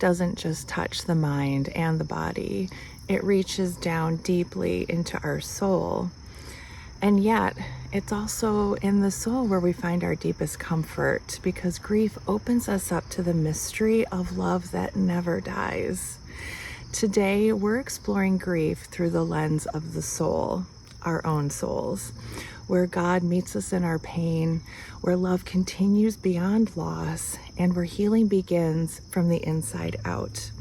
doesn't just touch the mind and the body. It reaches down deeply into our soul. And yet, it's also in the soul where we find our deepest comfort, because grief opens us up to the mystery of love that never dies. Today, we're exploring grief through the lens of the soul, our own souls, where God meets us in our pain, where love continues beyond loss, and where healing begins from the inside out.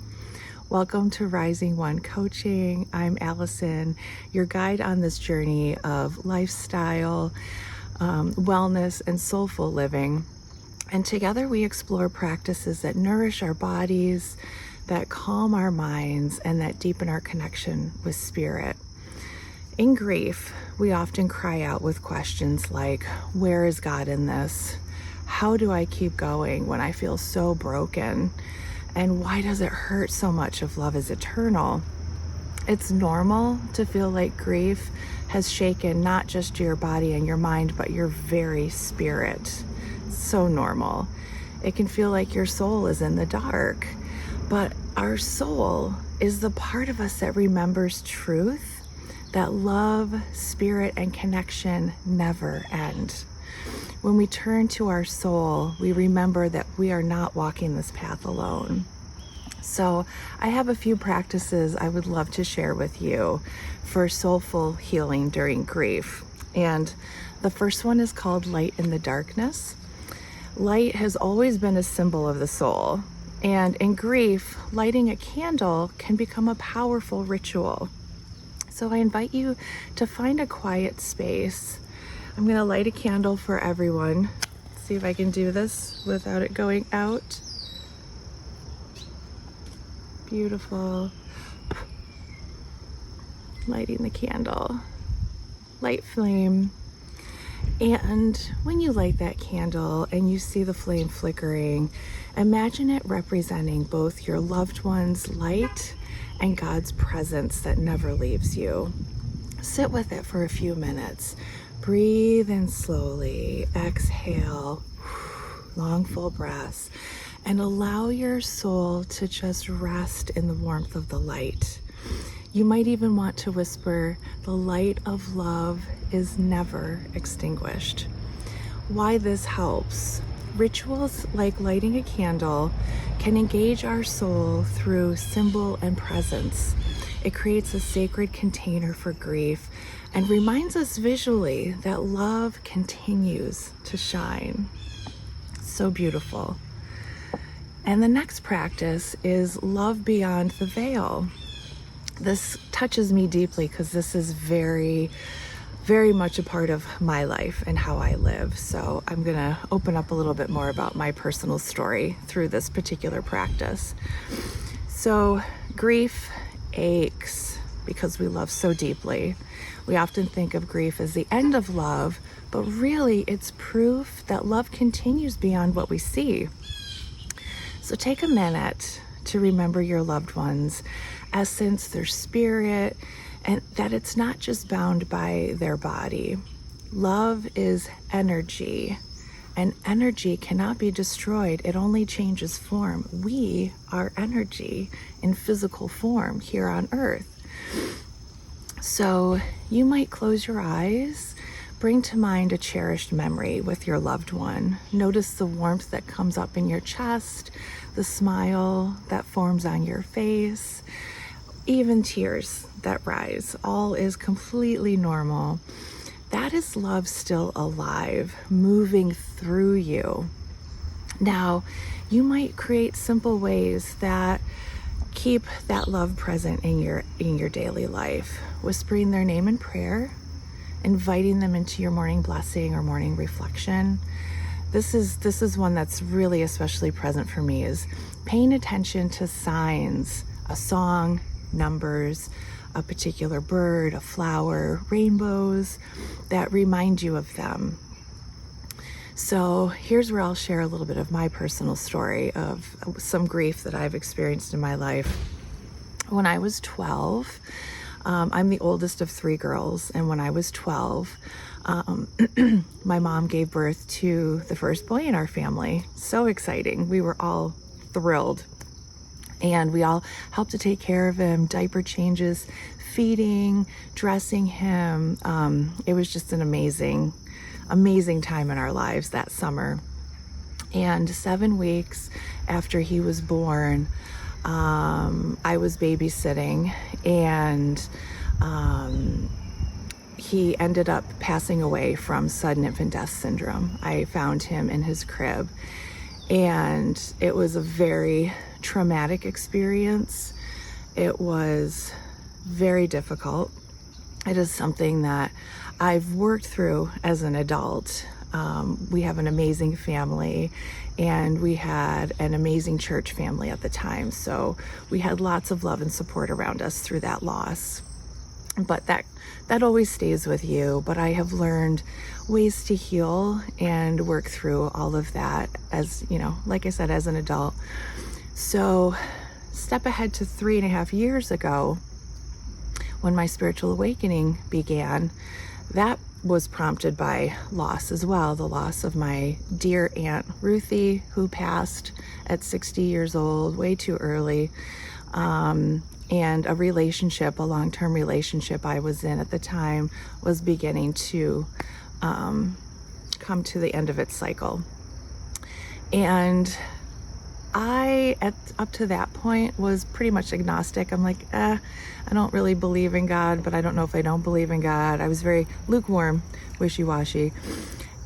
Welcome to Rising One Coaching. I'm Allison, your guide on this journey of lifestyle, wellness, and soulful living. And together we explore practices that nourish our bodies, that calm our minds, and that deepen our connection with spirit. In grief, we often cry out with questions like, where is God in this? How do I keep going when I feel so broken? And why does it hurt so much if love is eternal? It's normal to feel like grief has shaken not just your body and your mind, but your very spirit. So normal. It can feel like your soul is in the dark, but our soul is the part of us that remembers truth, that love, spirit, and connection never end. When we turn to our soul, we remember that we are not walking this path alone. So I have a few practices I would love to share with you for soulful healing during grief. And the first one is called light in the darkness. Light has always been a symbol of the soul. And in grief, lighting a candle can become a powerful ritual. So I invite you to find a quiet space. I'm going to light a candle for everyone. See if I can do this without it going out. Beautiful. Lighting the candle. Light flame. And when you light that candle and you see the flame flickering, imagine it representing both your loved one's light and God's presence that never leaves you. Sit with it for a few minutes. Breathe in slowly, exhale, long full breaths, and allow your soul to just rest in the warmth of the light. You might even want to whisper, the light of love is never extinguished. Why this helps? Rituals like lighting a candle can engage our soul through symbol and presence. It creates a sacred container for grief and reminds us visually that love continues to shine. So beautiful. And the next practice is love beyond the veil. This touches me deeply because this is very, very much a part of my life and how I live. So I'm going to open up a little bit more about my personal story through this particular practice. So grief aches because we love so deeply. We often think of grief as the end of love, but really it's proof that love continues beyond what we see. So take a minute to remember your loved ones' essence, their spirit, and that it's not just bound by their body. Love is energy, and energy cannot be destroyed. It only changes form. We are energy in physical form here on earth. So you might close your eyes, bring to mind a cherished memory with your loved one. Notice the warmth that comes up in your chest, the smile that forms on your face, even tears that rise. All is completely normal. That is love still alive, moving through you. Now, you might create simple ways that keep that love present in your daily life. Whispering their name in prayer, inviting them into your morning blessing or morning reflection. This is one that's really especially present for me, is paying attention to signs, a song, numbers, a particular bird, a flower, rainbows that remind you of them. So here's where I'll share a little bit of my personal story of some grief that I've experienced in my life. When I was 12, I'm the oldest of 3 girls, and when I was 12, my mom gave birth to the first boy in our family. So exciting. We were all thrilled. And we all helped to take care of him, diaper changes, feeding, dressing him. It was just an amazing time in our lives that summer. And 7 weeks after he was born, I was babysitting, and he ended up passing away from sudden infant death syndrome. I found him in his crib, and it was a very traumatic experience. It was very difficult. It is something that I've worked through as an adult. We have an amazing family, and we had an amazing church family at the time. So we had lots of love and support around us through that loss. But that always stays with you. But I have learned ways to heal and work through all of that, as you know, like I said, as an adult. So step ahead to 3.5 years ago, when my spiritual awakening began. That was prompted by loss as well. The loss of my dear Aunt Ruthie, who passed at 60 years old, way too early. And a relationship, a long-term relationship I was in at the time, was beginning to come to the end of its cycle. And I, up to that point, was pretty much agnostic. I'm like, I don't really believe in God, but I don't know if I don't believe in God. I was very lukewarm, wishy-washy.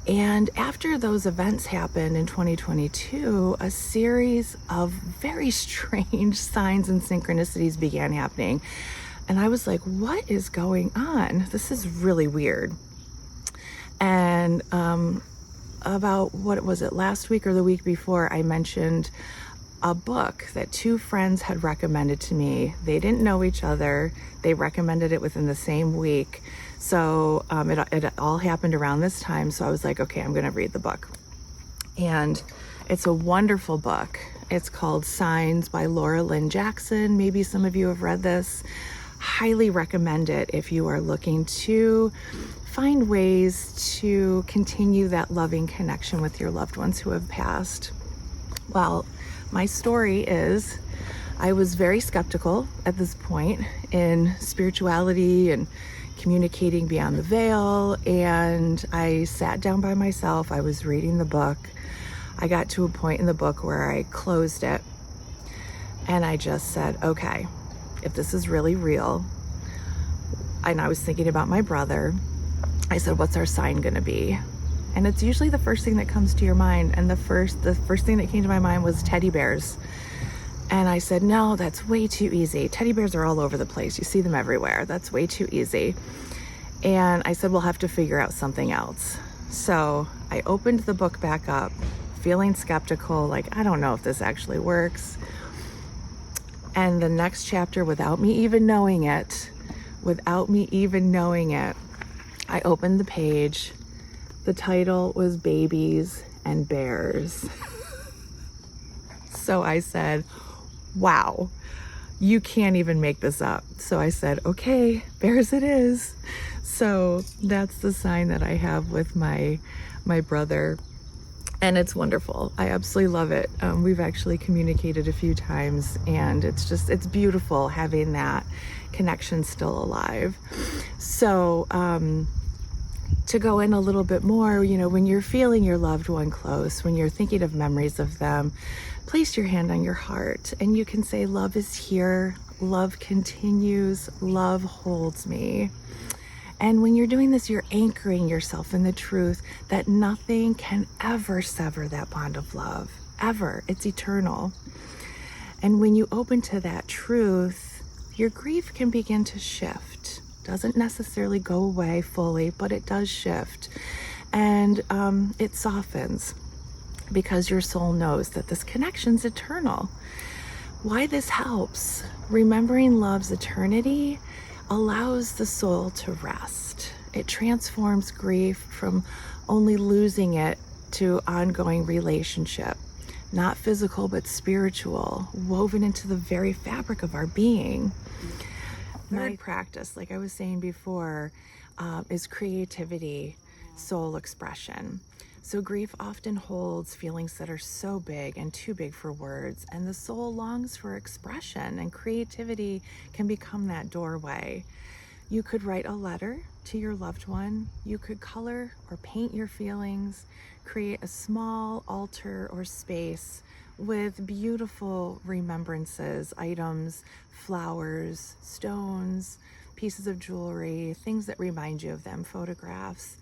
And after those events happened in 2022, a series of very strange signs and synchronicities began happening. And I was like, what is going on? This is really weird. And about, what was it, last week or the week before, I mentioned a book that 2 friends had recommended to me. They didn't know each other. They recommended it within the same week. So it all happened around this time. So I was like, okay, I'm going to read the book. And it's a wonderful book. It's called Signs by Laura Lynn Jackson. Maybe some of you have read this. Highly recommend it if you are looking to find ways to continue that loving connection with your loved ones who have passed. Well, my story is, I was very skeptical at this point in spirituality and communicating beyond the veil, and I sat down by myself. I was reading the book. I got to a point in the book where I closed it, and I just said, okay, if this is really real, and I was thinking about my brother, I said, what's our sign gonna be? And it's usually the first thing that comes to your mind. And the first thing that came to my mind was teddy bears. And I said, no, that's way too easy. Teddy bears are all over the place. You see them everywhere. That's way too easy. And I said, we'll have to figure out something else. So I opened the book back up, feeling skeptical, like, I don't know if this actually works. And the next chapter, without me even knowing it, I opened the page. The title was Babies and Bears. So I said, wow, you can't even make this up. So I said, okay, bears it is. So that's the sign that I have with my brother. And it's wonderful. I absolutely love it. We've actually communicated a few times, and it's beautiful having that connection still alive. So, to go in a little bit more, when you're feeling your loved one close, when you're thinking of memories of them, place your hand on your heart and you can say, love is here, love continues, love holds me. And when you're doing this, you're anchoring yourself in the truth that nothing can ever sever that bond of love, ever. It's eternal. And when you open to that truth, your grief can begin to shift. Doesn't necessarily go away fully, but it does shift. And it softens because your soul knows that this connection's eternal. Why this helps, remembering love's eternity allows the soul to rest. It transforms grief from only losing it to ongoing relationship, not physical but spiritual, woven into the very fabric of our being. My practice, like I was saying before, is creativity, soul expression. So grief often holds feelings that are so big and too big for words, and the soul longs for expression, and creativity can become that doorway. You could write a letter to your loved one. You could color or paint your feelings, create a small altar or space with beautiful remembrances, items, flowers, stones, pieces of jewelry, things that remind you of them, photographs.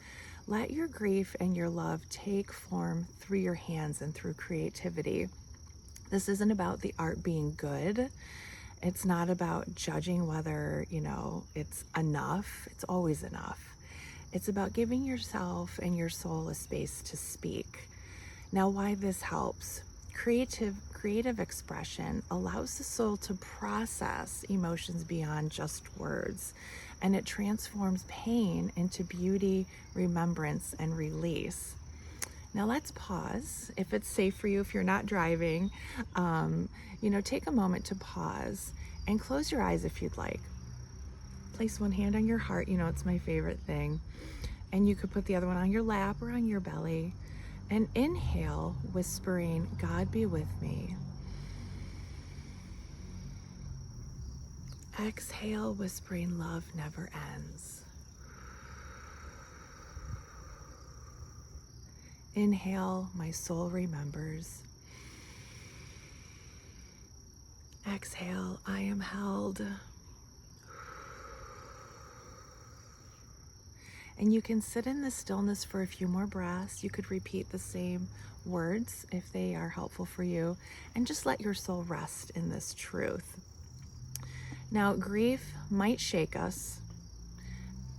Let your grief and your love take form through your hands and through creativity. This isn't about the art being good. It's not about judging whether, it's enough. It's always enough. It's about giving yourself and your soul a space to speak. Now, why this helps? Creative expression allows the soul to process emotions beyond just words, and it transforms pain into beauty, remembrance, and release. Now let's pause. If it's safe for you, if you're not driving, take a moment to pause and close your eyes if you'd like. Place one hand on your heart, it's my favorite thing. And you could put the other one on your lap or on your belly. And inhale, whispering, God be with me. Exhale, whispering, love never ends. Inhale, my soul remembers. Exhale, I am held. And you can sit in the stillness for a few more breaths. You could repeat the same words if they are helpful for you, and just let your soul rest in this truth. Now, grief might shake us,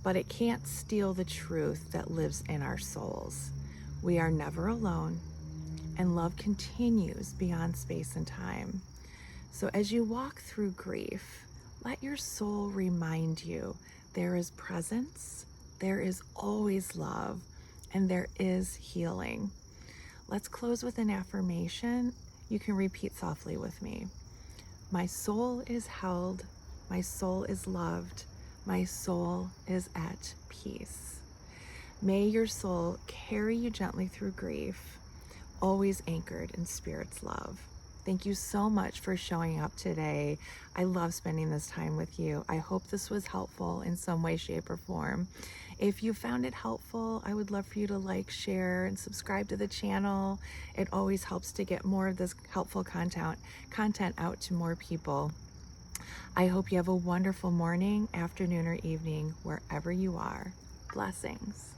but it can't steal the truth that lives in our souls. We are never alone, and love continues beyond space and time. So as you walk through grief, let your soul remind you there is presence, there is always love, and there is healing. Let's close with an affirmation. You can repeat softly with me. My soul is held, my soul is loved, my soul is at peace. May your soul carry you gently through grief, always anchored in Spirit's love. Thank you so much for showing up today. I love spending this time with you. I hope this was helpful in some way, shape, or form. If you found it helpful, I would love for you to like, share, and subscribe to the channel. It always helps to get more of this helpful content out to more people. I hope you have a wonderful morning, afternoon, or evening, wherever you are. Blessings.